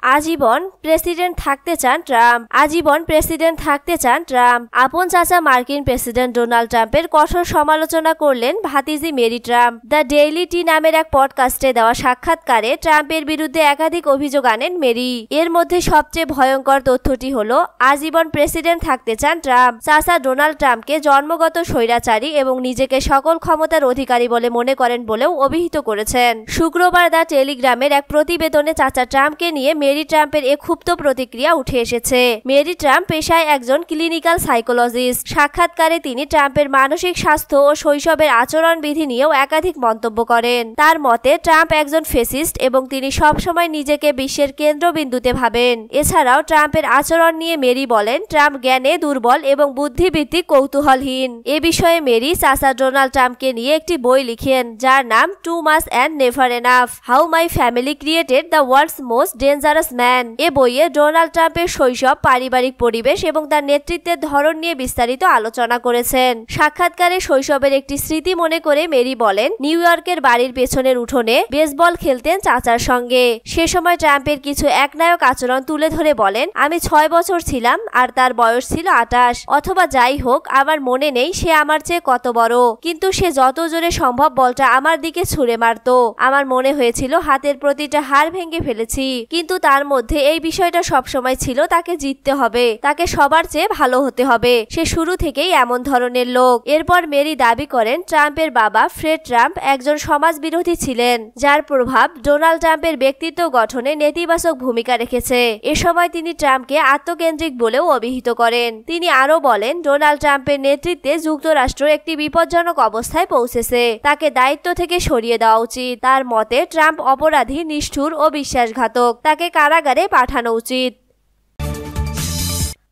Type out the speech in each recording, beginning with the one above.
আজীবন প্রেসিডেন্ট থাকতে চান ট্রাম্প। আজীবন প্রেসিডেন্ট থাকতে চান ট্রাম্প। আপন চাচা মার্কিন প্রেসিডেন্ট ডোনাল্ড ট্রাম্পের কঠোর সমালোচনা করলেন ভাতিজি মেরি ট্রাম্প। দ্য ডেইলি টি নামের এক পডকাস্টে দেওয়া সাক্ষাৎকারে ট্রাম্পের বিরুদ্ধে একাধিক অভিযোগ আনেন মেরি। এর মধ্যে সবচেয়ে ভয়ঙ্কর তথ্যটি হলো আজীবন প্রেসিডেন্ট থাকতে চান ট্রাম্প। চাচা ডোনাল্ড ট্রাম্পকে জন্মগত স্বৈরাচারী এবং নিজেকে সকল ক্ষমতার অধিকারী বলে মনে করেন বলেও অভিহিত করেছেন। শুক্রবার দ্য টেলিগ্রামের এক প্রতিবেদনে চাচা ট্রাম্পকে নিয়ে মেরি ট্রাম্পের এক ক্ষুব্ধ প্রতিক্রিয়া উঠে এসেছে। মেরি ট্রাম্প পেশায় একজন ক্লিনিক্যাল সাইকোলজিস্ট। সাক্ষাৎকারে তিনি ট্রাম্পের মানসিক স্বাস্থ্য ও শৈশবের আচরণবিধি নিয়েও একাধিক মন্তব্য করেন। তার মতে ট্রাম্প একজন ফেসিস্ট এবং তিনি সবসময় নিজেকে বিশ্বের কেন্দ্রবিন্দুতে ভাবেন। এছাড়াও ট্রাম্পের আচরণ নিয়ে মেরি বলেন, ট্রাম্প জ্ঞানে দুর্বল এবং বুদ্ধিভিত্তিক কৌতূহলহীন। এ বিষয়ে মেরি চাচা ডোনাল্ড ট্রাম্পকে নিয়ে একটি বই লিখেন, যার নাম too much and never enough, how my family created the world's most dangerous man. এ বইয়ে ডোনাল্ড ট্রাম্পের শৈশব, পারিবারিক পরিবেশ এবং তার নেতৃত্বের ধরন নিয়ে বিস্তারিত আলোচনা করেছেন। সাক্ষাৎকারে শৈশবের একটি স্মৃতি মনে করে মেরি বলেন, নিউ ইয়র্কের বাড়ির পেছনের উঠোনে বেসবল খেলতেন চাচার সঙ্গে। সে সময় ট্রাম্পের কিছু একনায়ক আচরণ তুলে ধরে বলেন, আমি 6 বছর ছিলাম আর তার বয়স ছিল 28, অথবা যাই হোক, আমার মনে নেই সে আমার চেয়ে কত বড়, কিন্তু সে যত জোরে সম্ভব বলটা আমার দিকে ছুঁড়ে মারত। আমার মনে হয়েছিল হাতের প্রতিটা হাড় ভেঙে ফেলেছি, কিন্তু তার মধ্যে এই বিষয়টা সবসময় ছিল তাকে জিততে হবে, তাকে সবার চেয়ে ভালো হতে হবে। সে শুরু থেকেই এমন ধরনের লোক। এরপর মেরি দাবি করেন, ট্রাম্পের বাবা ফ্রেড ট্রাম্প একজন সমাজ বিরোধী ছিলেন, যার প্রভাব ডোনাল্ড ট্রাম্পের ব্যক্তিত্ব গঠনে নেতিবাচক ভূমিকা রেখেছে। এ সময় তিনি ট্রাম্পকে আত্মকেন্দ্রিক বলেও অভিহিত করেন। তিনি আরো বলেন, ডোনাল্ড ট্রাম্পের নেতৃত্বে যুক্তরাষ্ট্র একটি বিপজ্জনক অবস্থায় পৌঁছেছে, তাকে দায়িত্ব থেকে সরিয়ে দেওয়া উচিত। তার মতে ট্রাম্প অপরাধী, নিষ্ঠুর ও বিশ্বাসঘাতক, তাকে কারাগারে পাঠানো উচিত।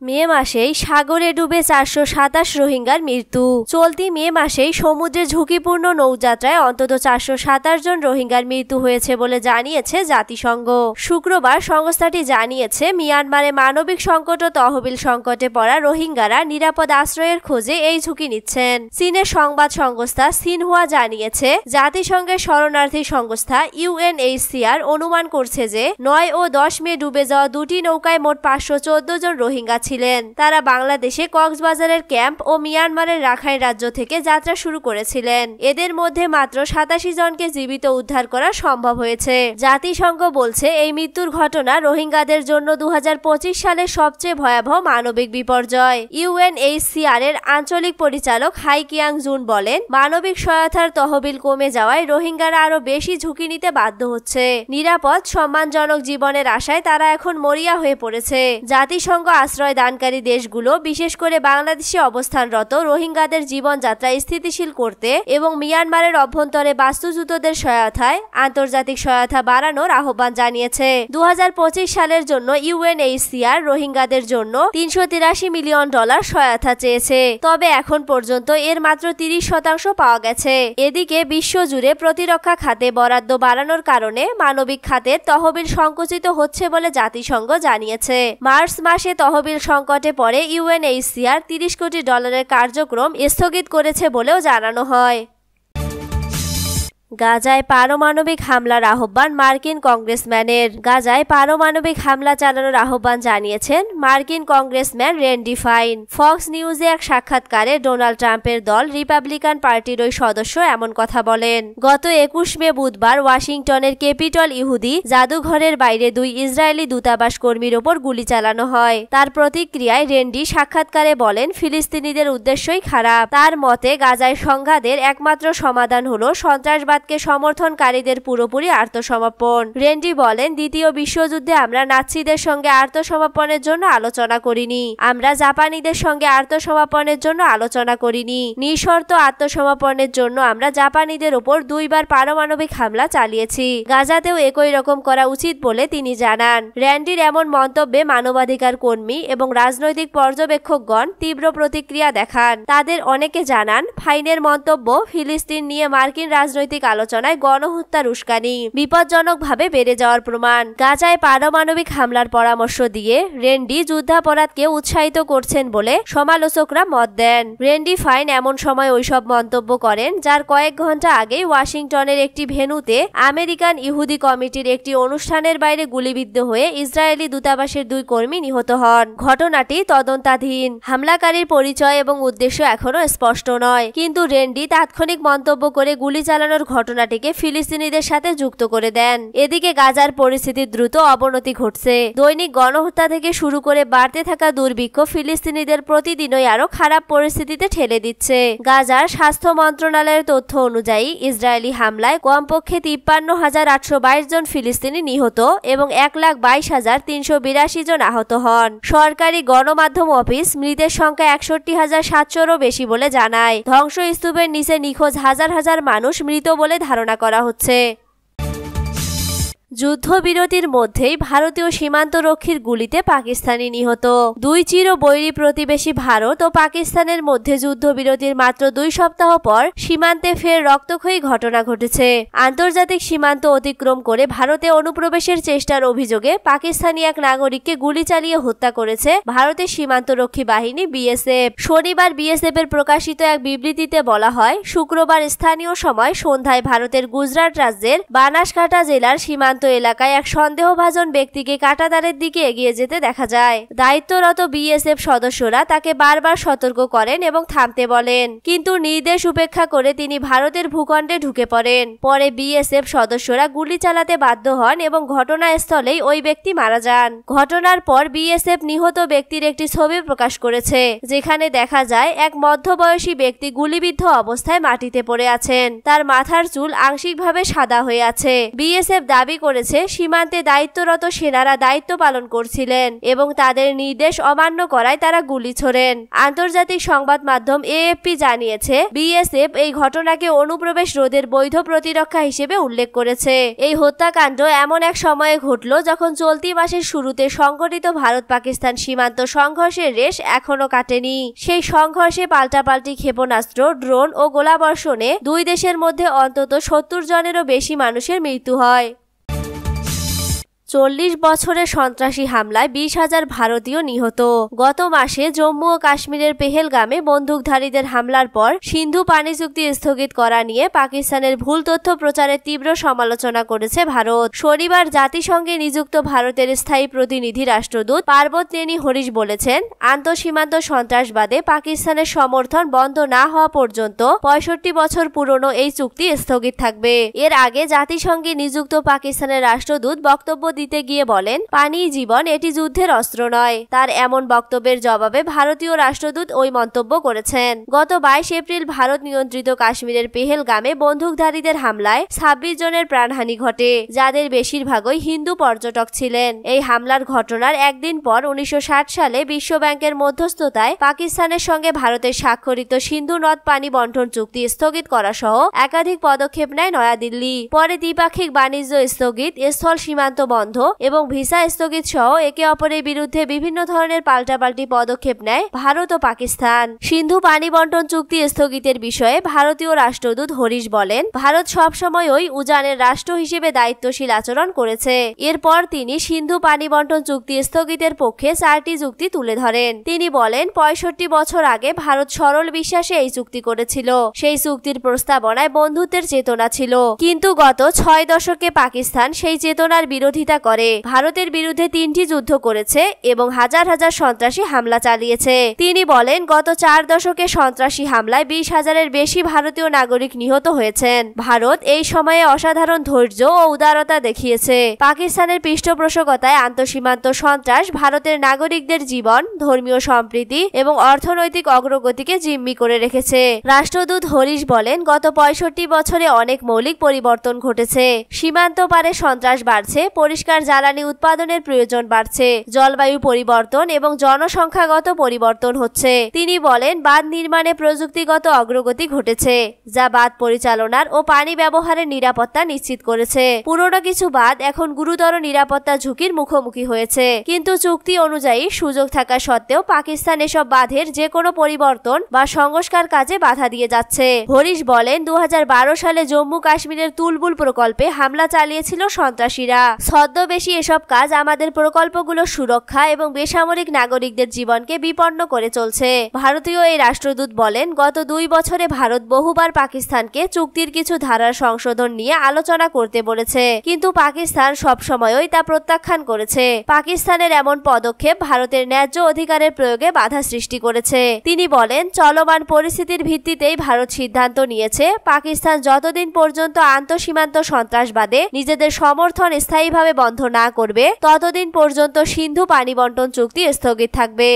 মে মাসেই সাগরে ডুবে 427 রোহিঙ্গার মৃত্যু। চলতি মে মাসেই সমুদ্রে ঝুঁকিপূর্ণ নৌযাত্রায় অন্তত 427 জন রোহিঙ্গার মৃত্যু হয়েছে বলে জানিয়েছে জাতিসংঘ। শুক্রবার সংস্থাটি জানিয়েছে, মিয়ানমারে মানবিক সংকট ও তহবিল সংকটে পড়া রোহিঙ্গারা নিরাপদ আশ্রয়ের খোঁজে এই ঝুঁকি নিচ্ছেন। চীনের সংবাদ সংস্থা সিনহুয়া জানিয়েছে, জাতিসংঘের শরণার্থী সংস্থা UNHCR অনুমান করছে যে 9 ও 10 মে ডুবে যাওয়া দুটি নৌকায় মোট 514 জন রোহিঙ্গা ছিলেন। তারা বাংলাদেশে কক্সবাজারের ক্যাম্প ও মিয়ানমারের রাখাইন রাজ্য থেকে যাত্রা শুরু করেছিলেন। এদের মধ্যে মাত্র 87 জনকে জীবিত উদ্ধার করা সম্ভব হয়েছে। জাতিসংঘ বলছে, এই মৃত্যুর ঘটনা রোহিঙ্গাদের জন্য 2025 সালের সবচেয়ে ভয়াবহ মানবিক বিপর্যয়। UNHCR এর আঞ্চলিক পরিচালক হাই কিয়াং জুন বলেন, মানবিক সহায়তার তহবিল কমে যাওয়ায় রোহিঙ্গারা আরো বেশি ঝুঁকি নিতে বাধ্য হচ্ছে। নিরাপদ, সম্মানজনক জীবনের আশায় তারা এখন মরিয়া হয়ে পড়েছে। জাতিসংঘ আশ্রয় দানকারী দেশগুলো, বিশেষ করে বাংলাদেশে অবস্থানরত রোহিঙ্গাদের জীবনযাত্রা স্থিতিশীল করতে এবং মিয়ানমারের অভ্যন্তরে বাস্তুচ্যুতদের সহায়তায় আন্তর্জাতিক সহায়তা বাড়ানোর আহ্বান জানিয়েছে। 2025 সালের জন্য UNHCR রোহিঙ্গাদের জন্য $383 মিলিয়ন সহায়তা চেয়েছে, তবে এখন পর্যন্ত এর মাত্র 30% পাওয়া গেছে। এদিকে বিশ্বজুড়ে প্রতিরক্ষা খাতে বরাদ্দ বাড়ানোর কারণে মানবিক খাতের তহবিল সংকুচিত হচ্ছে বলে জাতিসংঘ জানিয়েছে। মার্চ মাসে তহবিল সংকটে পড়ে UNHCR $30 কোটি কার্যক্রম স্থগিত করেছে বলেও জানানো হয়। গাজায় পারমাণবিক হামলার আহ্বান মার্কিন কংগ্রেসম্যানের। গাজায় পারমাণবিক হামলা চালানোর আহ্বান জানিয়েছেন মার্কিন কংগ্রেসম্যান রেন্ডি ফাইন। ফক্স নিউজে এক সাক্ষাৎকারে ডোনাল্ড ট্রাম্পের দল রিপাবলিকান পার্টির ওই সদস্য এমন কথা বলেন। গত 21 মে বুধবার ওয়াশিংটনের ক্যাপিটল ইহুদি জাদুঘরের বাইরে 2 ইসরায়েলি দূতাবাস কর্মীর ওপর গুলি চালানো হয়। তার প্রতিক্রিয়ায় রেন্ডি সাক্ষাৎকারে বলেন, ফিলিস্তিনিদের উদ্দেশ্যই খারাপ। তার মতে গাজায় সংঘাতের একমাত্র সমাধান হলো সন্ত্রাসবাদ সমর্থনকারীদের পুরোপুরি আত্মসমর্পণ। রেন্ডি বলেন, দ্বিতীয় বিশ্বযুদ্ধে আমরা নাৎসিদের সঙ্গে আত্মসমর্পণের জন্য আলোচনা করিনি, আমরা জাপানিদের সঙ্গে আত্মসমর্পণের জন্য আলোচনা করিনি। নিঃশর্ত আত্মসমর্পণের জন্য আমরা জাপানিদের উপর 2 বার পারমাণবিক হামলা চালিয়েছি। গাজাতেও একই রকম করা উচিত বলে তিনি জানান। র্যান্ডির এমন মন্তব্যে মানবাধিকার কর্মী এবং রাজনৈতিক পর্যবেক্ষকগণ তীব্র প্রতিক্রিয়া দেখান। তাদের অনেকে জানান, ফাইনের মন্তব্য ফিলিস্তিন নিয়ে মার্কিন রাজনৈতিক আলোচনায় গণহত্যার উস্কানি বিপজ্জনকভাবে বেড়ে যাওয়ার প্রমাণ। গাজায় পারমাণবিক হামলার পরামর্শ দিয়ে রেন্ডি যুদ্ধাপরাধকে উৎসাহিত করছেন বলে সমালোচকরা মত দেন। রেন্ডি ফাইন এমন সময় ওইসব মন্তব্য করেন যার কয়েক ঘন্টা আগেই ওয়াশিংটনের একটি ভেন্যুতে আমেরিকান ইহুদি কমিটির একটি অনুষ্ঠানের বাইরে গুলিবিদ্ধ হয়ে ইসরায়েলি দূতাবাসের 2 কর্মী নিহত হন। ঘটনাটি তদন্তাধীন। হামলাকারীর পরিচয় এবং উদ্দেশ্য এখনো স্পষ্ট নয়, কিন্তু রেন্ডি তাৎক্ষণিক মন্তব্য করে গুলি চালানোর ঘটনাটিকে ফিলিস্তিনিদের সাথে যুক্ত করে দেন। এদিকে গাজার পরিস্থিতির দ্রুত অবনতি ঘটছে। দৈনিক গণহত্যা থেকে শুরু করে বাড়তে থাকা দুর্ভিক্ষ ফিলিস্তিনিদের প্রতিদিনই আরো খারাপ পরিস্থিতিতে ঠেলে দিচ্ছে। গাজার স্বাস্থ্য মন্ত্রণালয়ের তথ্য অনুযায়ী ইসরায়েলি হামলায় কমপক্ষে 53,822 জন ফিলিস্তিনি নিহত এবং 1,22,382 জন আহত হন। সরকারি গণমাধ্যম অফিস মৃতের সংখ্যা 61,700-রও বেশি বলে জানায়। ধ্বংসস্তূপের নিচে নিখোঁজ হাজার হাজার মানুষ মৃত বলে ধারণা করা হচ্ছে। যুদ্ধবিরতির মধ্যেই ভারতীয় সীমান্তরক্ষীর গুলিতে পাকিস্তানি নিহত। 2 চির বৈরী প্রতিবেশী ভারত ও পাকিস্তানের মধ্যে যুদ্ধবিরতির মাত্র 2 সপ্তাহ পর সীমান্তে ফের রক্তক্ষয়ী ঘটনা ঘটেছে। আন্তর্জাতিক সীমান্ত অতিক্রম করে ভারতে অনুপ্রবেশের চেষ্টার অভিযোগে পাকিস্তানি এক নাগরিককে গুলি চালিয়ে হত্যা করেছে ভারতের সীমান্তরক্ষী বাহিনী বিএসএফ। শনিবার বিএসএফ এর প্রকাশিত এক বিবৃতিতে বলা হয়, শুক্রবার স্থানীয় সময় সন্ধ্যায় ভারতের গুজরাট রাজ্যের বানাসকাঁটা জেলার সীমান্ত এলাকায় এক সন্দেহভাজন ব্যক্তিকে কাঁটাতারের দিকে এগিয়ে যেতে দেখা যায়। দায়িত্বরত বিএসএফ সদস্যরা তাকে বারবার সতর্ক করেন এবং থামতে বলেন, কিন্তু নির্দেশ উপেক্ষা করে তিনি ভারতের ভূখণ্ডে ঢুকে পড়েন। পরে বিএসএফ সদস্যরা গুলি চালাতে বাধ্য হন এবং ঘটনাস্থলেই ওই ব্যক্তি মারা যান। ঘটনার পর বিএসএফ নিহত ব্যক্তির একটি ছবি প্রকাশ করেছে, যেখানে দেখা যায় এক মধ্যবয়সী ব্যক্তি গুলিবিদ্ধ অবস্থায় মাটিতে পড়ে আছেন। তার মাথার চুল আংশিকভাবে সাদা হয়ে আছে। বিএসএফ দাবি করেছে সীমান্তে দায়িত্বরত সেনারা দায়িত্ব পালন করছিলেন এবং তাদের নির্দেশ অমান্য করায় তারা গুলি ছোড়েন। আন্তর্জাতিক সংবাদ মাধ্যম এএফপি জানিয়েছে, বিএসএফ এই ঘটনাকে অনুপ্রবেশ রোধের বৈধ প্রতিরক্ষা হিসেবে উল্লেখ করেছে। এই হত্যাকাণ্ড এমন এক সময়ে ঘটল যখন চলতি মাসের শুরুতে সংঘটিত ভারত পাকিস্তান সীমান্ত সংঘর্ষের রেশ এখনো কাটেনি। সেই সংঘর্ষে পাল্টাপাল্টি ক্ষেপণাস্ত্র, ড্রোন ও গোলাবর্ষণে 2 দেশের মধ্যে অন্তত 70 জনেরও বেশি মানুষের মৃত্যু হয়। 40 বছরের সন্ত্রাসী হামলায় 20,000 ভারতীয় নিহত। গত মাসে জম্মু ও কাশ্মীরের পেহেলগামে বন্দুকধারীদের হামলার পর সিন্ধু পানি চুক্তি স্থগিত করা নিয়ে পাকিস্তানের ভুল তথ্য প্রচারের তীব্র সমালোচনা করেছে ভারত। শনিবার জাতিসংঘে নিযুক্ত ভারতের স্থায়ী প্রতিনিধি রাষ্ট্রদূত পার্বতনেনি হরিশ বলেছেন, আন্তঃসীমান্ত সন্ত্রাসবাদে পাকিস্তানের সমর্থন বন্ধ না হওয়া পর্যন্ত 65 বছর পুরনো এই চুক্তি স্থগিত থাকবে। এর আগে জাতিসংঘে নিযুক্ত পাকিস্তানের রাষ্ট্রদূত বক্তব্য দিতে গিয়ে বলেন, পানি জীবন, এটি যুদ্ধের অস্ত্র নয়। তার এমন বক্তব্যের জবাবে ভারতীয় রাষ্ট্রদূত ওই মন্তব্য করেছেন। গত 22 এপ্রিল ভারত নিয়ন্ত্রিত কাশ্মীরের পেহেলগামে বন্দুকধারীদের হামলায় 26 জনের প্রাণহানি ঘটে, যাদের বেশিরভাগই হিন্দু পর্যটক ছিলেন। এই হামলার ঘটনার একদিন পর 1960 সালে বিশ্ব ব্যাংকের মধ্যস্থতায় পাকিস্তানের সঙ্গে ভারতের স্বাক্ষরিত সিন্ধু নদ পানি বন্টন চুক্তি স্থগিত করা সহ একাধিক পদক্ষেপ নেয় নয়াদিল্লি। পরে দ্বিপাক্ষিক বাণিজ্য স্থগিত, স্থল সীমান্ত বন্ধ এবং ভিসা স্থগিত সহ একে অপরের বিরুদ্ধে বিভিন্ন ধরনের পাল্টাপাল্টি পদক্ষেপ নেয় ভারত ও পাকিস্তান। সিন্ধু পানি বন্টন চুক্তি স্থগিতের বিষয়ে ভারতীয় রাষ্ট্রদূত হরিশ বলেন, ভারত সবসময়ই উজানের রাষ্ট্র হিসেবে দায়িত্বশীল আচরণ করেছে। এরপর তিনি সিন্ধু পানি বন্টন চুক্তি স্থগিতের পক্ষে 4টি যুক্তি তুলে ধরেন। তিনি বলেন, 65 বছর আগে ভারত সরল বিশ্বাসে এই চুক্তি করেছিল। সেই চুক্তির প্রস্তাবনায় বন্ধুত্বের চেতনা ছিল, কিন্তু গত 6 দশকে পাকিস্তান সেই চেতনার বিরোধিতা করে ভারতের বিরুদ্ধে 3টি যুদ্ধ করেছে এবং হাজার হাজার সন্ত্রাসী হামলা চালিয়েছে। তিনি বলেন, গত 4 দশকে সন্ত্রাসী হামলায় 20,000-এর বেশি ভারতীয় নাগরিক নিহত হয়েছেন। ভারত এই সময়ে অসাধারণ ধৈর্য ও উদারতা দেখিয়েছে। পাকিস্তানের পৃষ্ঠপোষকতায় আন্তঃসীমান্ত সন্ত্রাস ভারতের নাগরিকদের জীবন, ধর্মীয় সম্প্রীতি এবং অর্থনৈতিক অগ্রগতিকে জিম্মি করে রেখেছে। রাষ্ট্রদূত হরিশ বলেন, গত 65 বছরে অনেক মৌলিক পরিবর্তন ঘটেছে। সীমান্ত পারে সন্ত্রাস বাড়ছে, পরিষ্কার পরিষ্কার জ্বালানি উৎপাদনের প্রয়োজন বাড়ছে, জলবায়ু পরিবর্তন এবং জনসংখ্যাগত পরিবর্তন হচ্ছে। তিনি বলেন, বাঁধ নির্মাণে প্রযুক্তিগত অগ্রগতি ঘটেছে, যা বাঁধ পরিচালনার ও পানি ব্যবহারের নিরাপত্তা নিশ্চিত করেছে। পুরনো কিছু বাঁধ এখন গুরুতর নিরাপত্তা ঝুঁকির মুখোমুখি হয়েছে, কিন্তু চুক্তি অনুযায়ী সুযোগ থাকা সত্ত্বেও পাকিস্তান এসব বাঁধের যে কোনো পরিবর্তন বা সংস্কার কাজে বাধা দিয়ে যাচ্ছে। হরিশ বলেন, 2012 সালে জম্মু কাশ্মীরের তুলবুল প্রকল্পে হামলা চালিয়েছিল সন্ত্রাসীরা। ছদ্মবেশী এসব কাজ আমাদের প্রকল্পগুলো সুরক্ষা এবং বেসামরিক নাগরিকদের জীবনকে বিপন্ন করে চলছে। ভারতীয় এই রাষ্ট্রদূত বলেন, গত 2 বছরে ভারত বহুবার পাকিস্তানকে চুক্তির কিছু ধারার সংশোধন নিয়ে আলোচনা করতে বলেছে, কিন্তু পাকিস্তান সবসময়ই তা প্রত্যাখ্যান করেছে। পাকিস্তানের এমন পদক্ষেপ ভারতের ন্যায্য অধিকারের প্রয়োগে বাধা সৃষ্টি করেছে। তিনি বলেন, চলমান পরিস্থিতির ভিত্তিতেই ভারত সিদ্ধান্ত নিয়েছে পাকিস্তান যতদিন পর্যন্ত আন্তঃসীমান্ত সন্ত্রাসবাদে নিজেদের সমর্থন স্থায়ীভাবে বন্ধ না করবে ততদিন পর্যন্ত সিন্ধু পানি বন্টন চুক্তি স্থগিত থাকবে।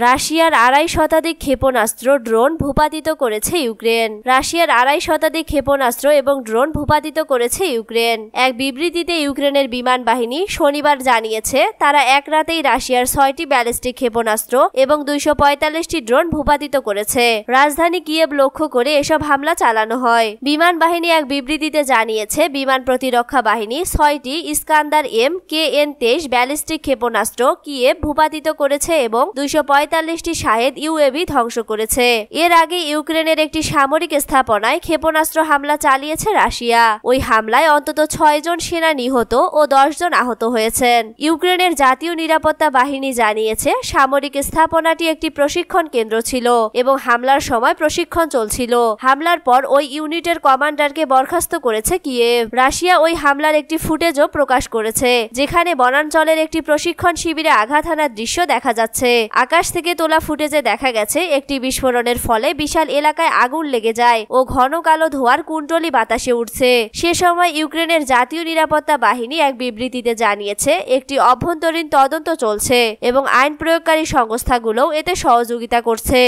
রাশিয়ার 2.5 শতাধিক ক্ষেপণাস্ত্র ড্রোন ভূপাতিত করেছে ইউক্রেন। রাশিয়ার 2.5 শতাধিক ক্ষেপণাস্ত্র এবং ড্রোন ভূপাতিত করেছে ইউক্রেন। এক বিবৃতিতে ইউক্রেনের বিমান বাহিনী শনিবার জানিয়েছে, তারা এক রাতেই রাশিয়ার 6টি ব্যালিস্টিক ক্ষেপণাস্ত্র এবং 245টি ড্রোন ভূপাতিত করেছে। রাজধানী কিয়েভ লক্ষ্য করে এসব হামলা চালানো হয়। বিমান বাহিনী এক বিবৃতিতে জানিয়েছে, বিমান প্রতিরক্ষা বাহিনী 6টি ইস্কান্দার এম KN-23 ব্যালিস্টিক ক্ষেপণাস্ত্র কিয়েভ ভূপাতিত করেছে এবং 245টি শাহেদ ইউএভি ধ্বংস করেছে। এর আগে ইউক্রেনের একটি সামরিক স্থাপনায় ক্ষেপণাস্ত্র হামলা চালিয়েছে রাশিয়া। ওই হামলায় অন্তত 6 জন সেনা নিহত ও 10 জন আহত হয়েছেন। ইউক্রেনের জাতীয় নিরাপত্তা বাহিনী জানিয়েছে, সামরিক স্থাপনাটি একটি প্রশিক্ষণ কেন্দ্র ছিল এবং হামলার সময় প্রশিক্ষণ চলছিল। হামলার পর ওই ইউনিটের কমান্ডারকে বরখাস্ত করেছে কিয়েভ। রাশিয়া ওই হামলার একটি ফুটেজও প্রকাশ করেছে, যেখানে বনাঞ্চলের একটি প্রশিক্ষণ শিবিরে আঘাত হানার দৃশ্য দেখা যাচ্ছে। আকাশ থেকে তোলা ফুটেজে দেখা গেছে, একটি বিস্ফোরণের ফলে বিশাল এলাকায় আগুন লেগে যায় ও ঘন কালো ধোঁয়ার কুণ্ডলী বাতাসে উঠছে। সে সময় ইউক্রেনের জাতীয় নিরাপত্তা বাহিনী এক বিবৃতিতে জানিয়েছে, একটি অভ্যন্তরীণ তদন্ত চলছে এবং আইন প্রয়োগকারী সংস্থাগুলোও এতে সহযোগিতা করছে।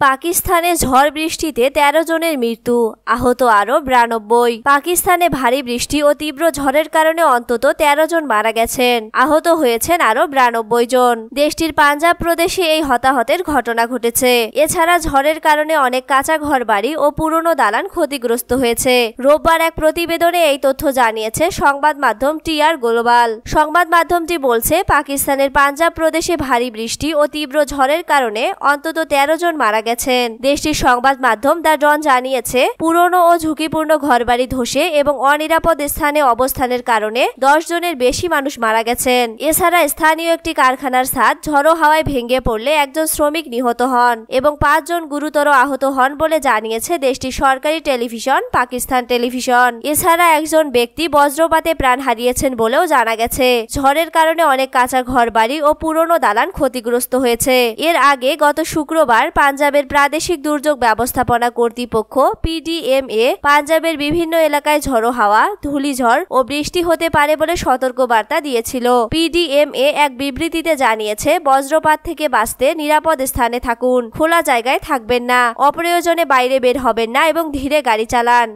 পাকিস্তানে ঝড় বৃষ্টিতে 13 জনের মৃত্যু, আহত আরো 92। পাকিস্তানে ভারী বৃষ্টি ও তীব্র ঝড়ের কারণে অন্তত 13 জন মারা গেছেন, আহত হয়েছেন আরো 92 জন। দেশটির পাঞ্জাব প্রদেশে এই হতাহতের ঘটনা ঘটেছে। এছাড়া ঝড়ের কারণে অনেক কাঁচা ঘরবাড়ি ও পুরনো দালান ক্ষতিগ্রস্ত হয়েছে। রোববার এক প্রতিবেদনে এই তথ্য জানিয়েছে সংবাদ মাধ্যম TR গ্লোবাল। সংবাদ মাধ্যমটি বলছে, পাকিস্তানের পাঞ্জাব প্রদেশে ভারী বৃষ্টি ও তীব্র ঝড়ের কারণে অন্তত 13 জন মারা গেছেন। দেশটির সংবাদ মাধ্যম দ্য ডন জানিয়েছে, পুরনো ও ঝুঁকিপূর্ণ ঘরবাড়ি ধসে এবং অনিরাপদ স্থানে অবস্থানের কারণে 10 জনের বেশি মানুষ মারা গেছেন। এছাড়া স্থানীয় একটি কারখানার ছাদ ঝড়ো হাওয়ায় ভেঙে পড়লে একজন শ্রমিক নিহত হন এবং 5 জন গুরুতর আহত হন বলে জানিয়েছে দেশটির সরকারি টেলিভিশন পাকিস্তান টেলিভিশন। এছাড়া একজন ব্যক্তি বজ্রপাতে প্রাণ হারিয়েছেন বলেও জানা গেছে। ঝড়ের কারণে অনেক কাঁচা ঘরবাড়ি ও পুরনো দালান ক্ষতিগ্রস্ত হয়েছে। এর আগে গত শুক্রবার পাঞ্জাবের প্রাদেশিক দুর্যোগ ব্যবস্থাপনা কর্তৃপক্ষ PDMA পাঞ্জাবের বিভিন্ন এলাকায় ঝড়ো হাওয়া, ধূলিঝড় ও বৃষ্টি হতে পারে বলে সতর্কবার্তা দিয়েছিল। PDMA এক বিবৃতিতে জানিয়েছে, বজ্রপাত থেকে বাঁচতে নিরাপদ স্থানে থাকুন, খোলা জায়গায় থাকবেন না, অপ্রয়োজনে বাইরে বের হবেন না এবং ধীরে গাড়ি চালান।